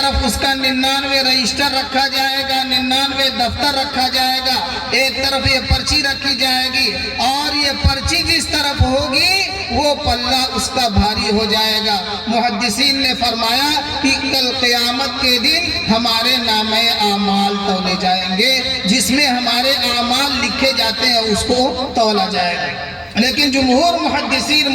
طرف اس کا 99 رجسٹر رکھا جائے گا، 99 دفتر رکھا جائے گا، ایک طرف یہ پرچی رکھی جائے گی، اور یہ پرچی جس طرف ہوگی وہ پلہ اس کا بھاری ہو جائے گا۔ محدثین نے فرمایا کہ کل قیامت کے دن ہمارے نامہ اعمال تولے جائیں گے، جس میں ہمارے اعمال لکھے جاتے ہیں اس کو تولا جائے گا۔ لیکن جمہور محدثین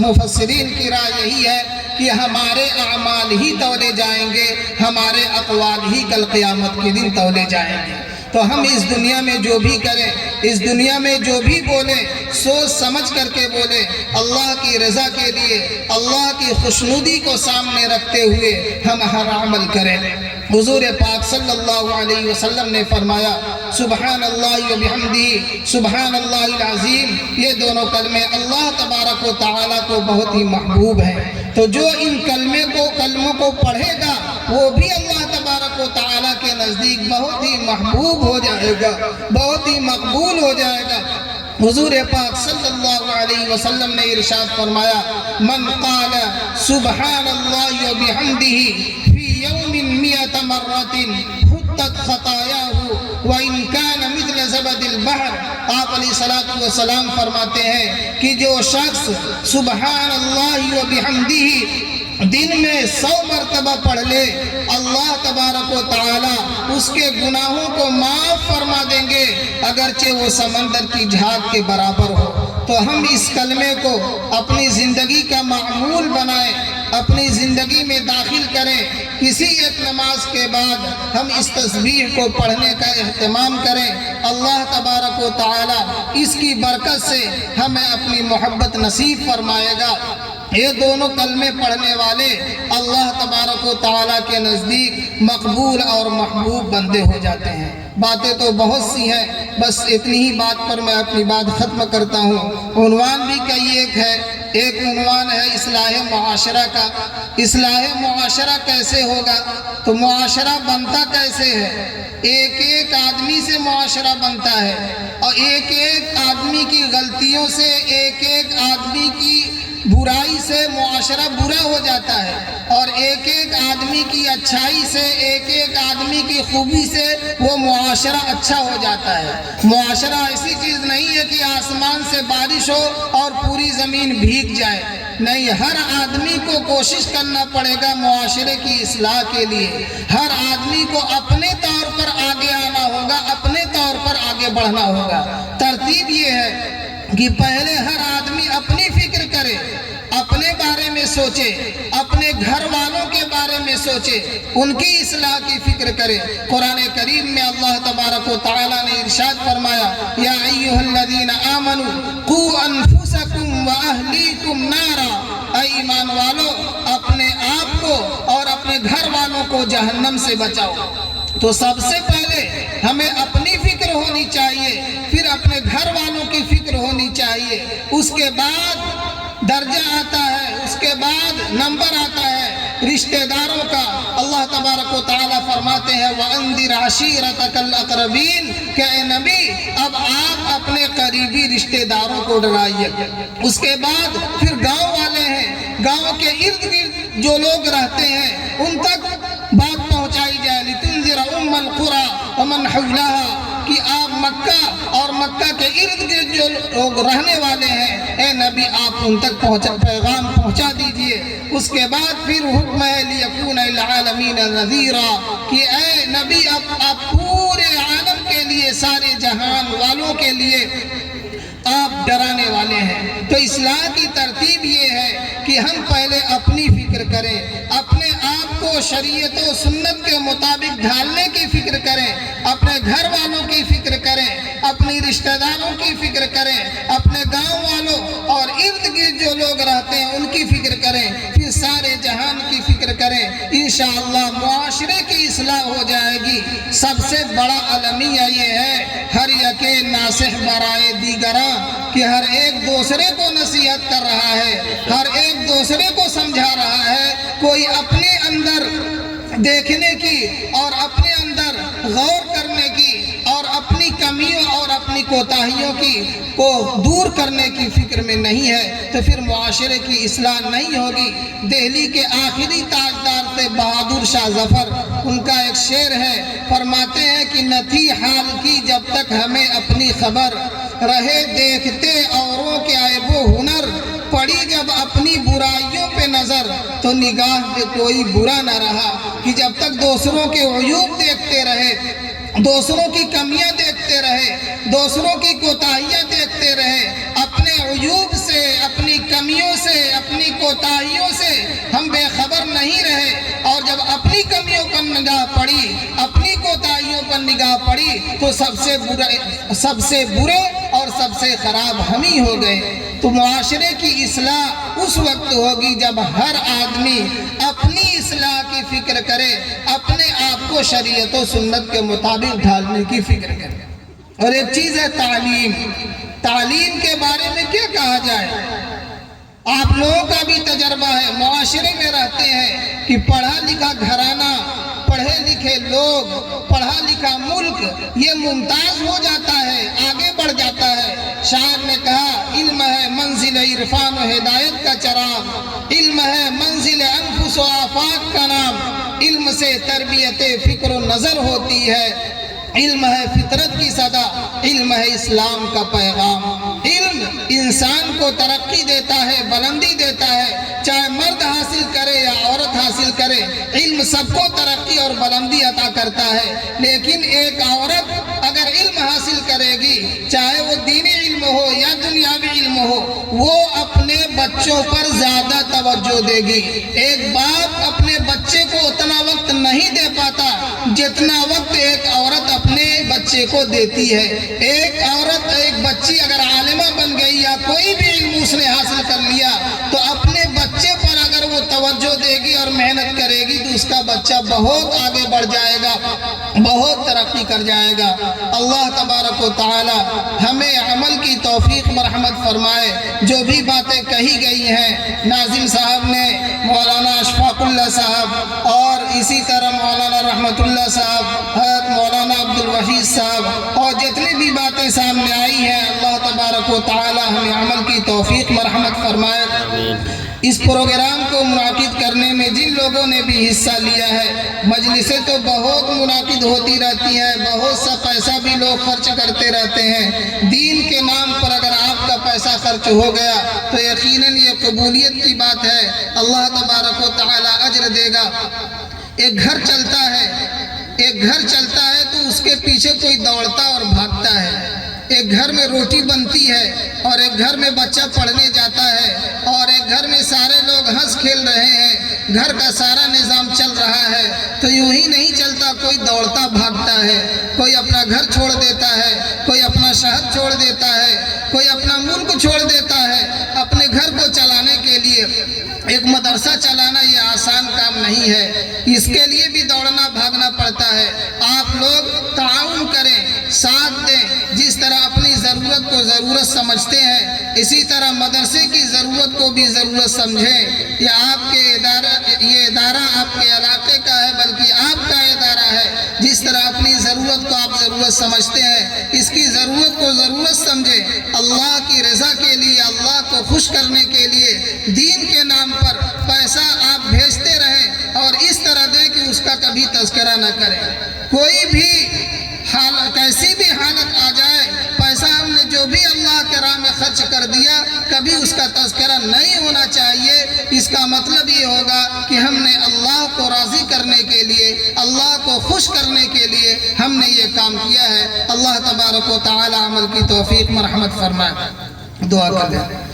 مفسرین کی رائے یہی ہے کہ ہمارے اعمال ہی تولے جائیں گے، ہمارے اقوال ہی کل قیامت کے دن تولے جائیں گے۔ تو ہم اس دنیا میں جو بھی کریں، اس دنیا میں جو بھی بولیں، سوچ سمجھ کر کے بولیں، اللہ کی رضا کے لیے، اللہ کی خوشنودی کو سامنے رکھتے ہوئے ہم ہر عمل کریں۔ حضور پاک صلی اللہ علیہ وسلم نے فرمایا سبحان اللہ و بحمدہ سبحان اللہ العظیم، یہ دونوں کلمے اللہ تبارک و تعالیٰ کو بہت ہی محبوب ہیں۔ تو جو ان کلموں کو پڑھے گا وہ بھی اللہ تبارک و تعالیٰ کے نزدیک بہت ہی محبوب ہو جائے گا، بہت ہی مقبول ہو جائے گا۔ حضور پاک صلی اللہ علیہ وسلم نے ارشاد فرمایا من قال سبحان اللہ و بحمدہ فی یوم 100 مرۃ حطت خطایاہ وَإِن كَانَ مِثْلَ زَبَدِ الْبَحْرِ۔ آپ علیہ السلام فرماتے ہیں کہ جو شخص سبحان اللہ و بحمدہ دن میں 100 مرتبہ پڑھ لے، اللہ تبارک و تعالی اس کے گناہوں کو معاف فرما دیں گے، اگرچہ وہ سمندر کی جھاگ کے برابر ہو۔ تو ہم اس کلمے کو اپنی زندگی کا معمول بنائیں، اپنی زندگی میں داخل کریں۔ کسی ایک نماز کے بعد ہم اس تسبیح کو پڑھنے کا اہتمام کریں، اللہ تبارک و تعالی اس کی برکت سے ہمیں اپنی محبت نصیب فرمائے گا۔ یہ دونوں کلمے پڑھنے والے اللہ تبارک و تعالیٰ کے نزدیک مقبول اور محبوب بندے ہو جاتے ہیں۔ باتیں تو بہت سی ہیں، بس اتنی ہی بات پر میں اپنی بات ختم کرتا ہوں۔ عنوان بھی کئی ایک ہے، ایک عنوان ہے اصلاح معاشرہ کا۔ اصلاح معاشرہ کیسے ہوگا؟ تو معاشرہ بنتا کیسے ہے؟ ایک ایک آدمی سے معاشرہ بنتا ہے، اور ایک ایک آدمی کی غلطیوں سے، ایک ایک آدمی کی برائی سے معاشرہ برا ہو جاتا ہے، اور ایک ایک آدمی کی اچھائی سے، ایک ایک آدمی کی خوبی سے وہ معاشرہ اچھا ہو جاتا ہے۔ معاشرہ ایسی چیز نہیں ہے کہ آسمان سے بارش ہو اور پوری زمین بھیگ جائے، نہیں، ہر آدمی کو کوشش کرنا پڑے گا معاشرے کی اصلاح کے لیے۔ ہر آدمی کو اپنے طور پر آگے آنا ہوگا، اپنے طور پر آگے بڑھنا ہوگا۔ ترتیب یہ ہے کہ پہلے ہر آدمی اپنی فکر کرے، اپنے بارے میں سوچے، اپنے گھر والوں کے بارے میں سوچے، ان کی اصلاح کی فکر کرے۔ قرآن کریم میں اللہ تبارک و تعالیٰ نے ارشاد فرمایا یا ایھا الذین آمنوا قوا انفسکم واہلیکم نارا، اے ایمان والو اپنے آپ کو اور اپنے گھر والوں کو جہنم سے بچاؤ۔ تو سب سے پہلے ہمیں اپنی فکر ہونی چاہیے، پھر اپنے گھر والوں کی فکر ہونی چاہیے، اس کے بعد درجہ آتا ہے، اس کے بعد نمبر آتا ہے رشتہ داروں کا۔ اللہ تبارک و تعالیٰ فرماتے ہیں وَأَنذِرْ عَشِيرَتَكَ الْأَقْرَبِينَ کہ اے نبی اب آپ اپنے قریبی رشتہ داروں کو ڈرائیے۔ اس کے بعد پھر گاؤں والے ہیں، گاؤں کے ارد گرد جو لوگ رہتے ہیں ان تک بات پہنچائی جائے۔ لِتُنذِرَ أُمَّ الْقُرَىٰ وَمَنْ حَوْلَهَا کہ آپ مکہ اور مکہ کے ارد گرد جو لوگ رہنے والے ہیں، اے نبی آپ ان تک پیغام پہنچا دیجئے۔ اس کے بعد پھر حکم ہے لِيَكُونَ لِلْعَالَمِينَ نَذِيرًا کہ اے نبی آپ پورے عالم کے لیے، سارے جہان والوں کے لیے آپ ڈرانے والے ہیں۔ تو اصلاح کی ترتیب یہ ہے کہ ہم پہلے اپنی فکر کریں، اپنے آپ کو شریعت و سنت کے مطابق ڈھالنے کی فکر کریں، اپنے گھر والوں کی فکر کریں، اپنی رشتہ داروں کی فکر کریں، اپنے گاؤں والوں اور ارد گرد جو لوگ رہتے ہیں ان کی فکر کریں، پھر سارے جہان کی فکر کریں۔ انشاءاللہ معاشرے کی اصلاح ہو جائے گی۔ سب سے بڑا المیہ یہ ہے ہر یکے ناصح برائے دیگراں کہ ہر ایک دوسرے کو نصیحت کر رہا ہے، ہر ایک دوسرے کو سمجھا رہا ہے۔ کوئی اپنے اندر دیکھنے کی اور اپنے اندر غور کرنے کی اور اپنی کمیوں اور اپنی کوتاہیوں کو دور کرنے کی فکر میں نہیں ہے تو پھر معاشرے کی اصلاح نہیں ہوگی۔ دہلی کے آخری تاجدار تھے بہادر شاہ ظفر، ان کا ایک شعر ہے، فرماتے ہیں کہ نہ تھی حال کی جب تک ہمیں اپنی خبر، رہے دیکھتے اوروں کے عیب و ہنر، پڑی جب اپنی برائیوں پہ نظر تو نگاہ میں کوئی برا نہ رہا۔ کہ جب تک دوسروں کے عیوب دیکھتے رہے، دوسروں کی کمیاں دیکھتے رہے، دوسروں کی کوتاہیاں دیکھتے رہے، اپنے عیوب سے، اپنی کمیوں سے، اپنی کوتاہیوں سے ہم بے خبر نہیں رہے، اور جب اپنی کمیوں پر نگاہ پڑی، اپنی کوتاہیوں پر نگاہ پڑی تو سب سے برے اور سب سے خراب ہم ہی ہو گئے۔ تو معاشرے کی اصلاح اس وقت ہوگی جب ہر آدمی اپنی اصلاح کی فکر کرے، اپنے آپ کو شریعت و سنت کے مطابق ڈھالنے کی فکر کرے۔ اور ایک چیز ہے تعلیم۔ تعلیم کے بارے میں کیا کہا جائے؟ آپ لوگوں کا بھی تجربہ ہے، معاشرے میں رہتے ہیں کہ پڑھا لکھا گھرانہ، پڑھے لکھے لوگ، پڑھا لکھا ملک یہ ممتاز ہو جاتا ہے، آگے بڑھ جاتا ہے۔ شاعر نے کہا علم ہے منزل عرفان و ہدایت کا چراغ، علم ہے منزل انفس و آفات کا نام، علم سے تربیت فکر و نظر ہوتی ہے، علم ہے فطرت کی صدا، علم ہے اسلام کا پیغام۔ علم انسان کو ترقی دیتا ہے، بلندی دیتا ہے، چاہے مرد حاصل کرے یا عورت حاصل کرے، علم سب کو ترقی اور بلندی عطا کرتا ہے۔ لیکن ایک عورت اگر علم حاصل کرے گی، چاہے وہ دینی علم ہو یا دنیاوی علم ہو، وہ اپنے بچوں پر زیادہ توجہ دے گی۔ ایک باپ اپنے بچے کو اتنا وقت نہیں دے پاتا جتنا وقت ایک عورت اپنے بچے کو دیتی ہے۔ ایک عورت، ایک بچی اگر عالمہ بن گئی یا کوئی بھی علم اس نے حاصل کر لیا تو اپنے بچے پر اگر وہ توجہ دے گی اور محنت کرے گی تو اس کا بچہ بہت آگے بڑھ جائے گا، بہت ترقی کر جائے گا۔ اللہ تبارک و تعالی ہمیں عمل کی توفیق مرحمت فرمائے۔ جو بھی باتیں کہی گئی ہیں ناظم صاحب نے، مولانا اشفاق اللہ صاحب، اور اسی طرح مولانا رحمت اللہ صاحب، حضرت مولانا عبد الوحید صاحب، اور جتنی بھی باتیں سامنے آئی ہیں، اللہ تبارک و تعالی ہمیں عمل کی توفیق مرحمت فرمائے۔ اس پروگرام کو منعقد کرنے میں جن لوگوں نے بھی حصہ لیا ہے، مجلسیں تو بہت منعقد ہوتی رہتی ہیں، بہت سا پیسہ بھی لوگ خرچ کرتے رہتے ہیں۔ دین کے نام پر اگر آپ کا پیسہ خرچ ہو گیا تو یقیناً یہ قبولیت کی بات ہے، اللہ تبارک و تعالی اجر دے گا۔ ایک گھر چلتا ہے تو اس کے پیچھے کوئی دوڑتا اور بھاگتا ہے۔ ایک گھر میں روٹی بنتی ہے اور ایک گھر میں بچہ پڑھنے جاتا ہے اور ایک گھر میں سارے لوگ ہنس کھیل رہے ہیں، گھر کا سارا نظام چل رہا ہے، تو یوں ہی نہیں چلتا، کوئی دوڑتا بھاگتا ہے، کوئی اپنا گھر چھوڑ دیتا ہے، کوئی اپنا شہر چھوڑ دیتا ہے، کوئی اپنا ملک چھوڑ دیتا ہے اپنے گھر کو چلانے کے لیے۔ ایک مدرسہ چلانا یہ آسان کام نہیں ہے، اس کے لیے بھی دوڑنا بھاگنا پڑتا ہے۔ آپ لوگ تعاون کریں، ساتھ دیں، جس طرح اپنی ضرورت کو ضرورت سمجھتے ہیں اسی طرح مدرسے کی ضرورت کو بھی ضرورت سمجھیں۔ یہ ادارہ آپ کے علاقے کا ہے بلکہ آپ کا ادارہ ہے، جس طرح اپنی ضرورت کو آپ ضرورت سمجھتے ہیں اس کی ضرورت کو ضرورت سمجھیں۔ اللہ کی رضا کے لیے، اللہ کو خوش کرنے کے لیے دین کے نام پر پیسہ آپ بھیجتے رہیں اور اس طرح دیں کہ اس کا کبھی تذکرہ نہ کریں۔ کوئی بھی حالت، کیسی بھی حالت آ جائے، پیسہ ہم نے جو بھی اللہ کے راہ میں خرچ کر دیا کبھی اس کا تذکرہ نہیں ہونا چاہیے۔ اس کا مطلب یہ ہوگا کہ ہم نے اللہ کو راضی کرنے کے لیے، اللہ کو خوش کرنے کے لیے ہم نے یہ کام کیا ہے۔ اللہ تبارک و تعالی عمل کی توفیق مرحمت فرمائے۔ دعا کر لیں۔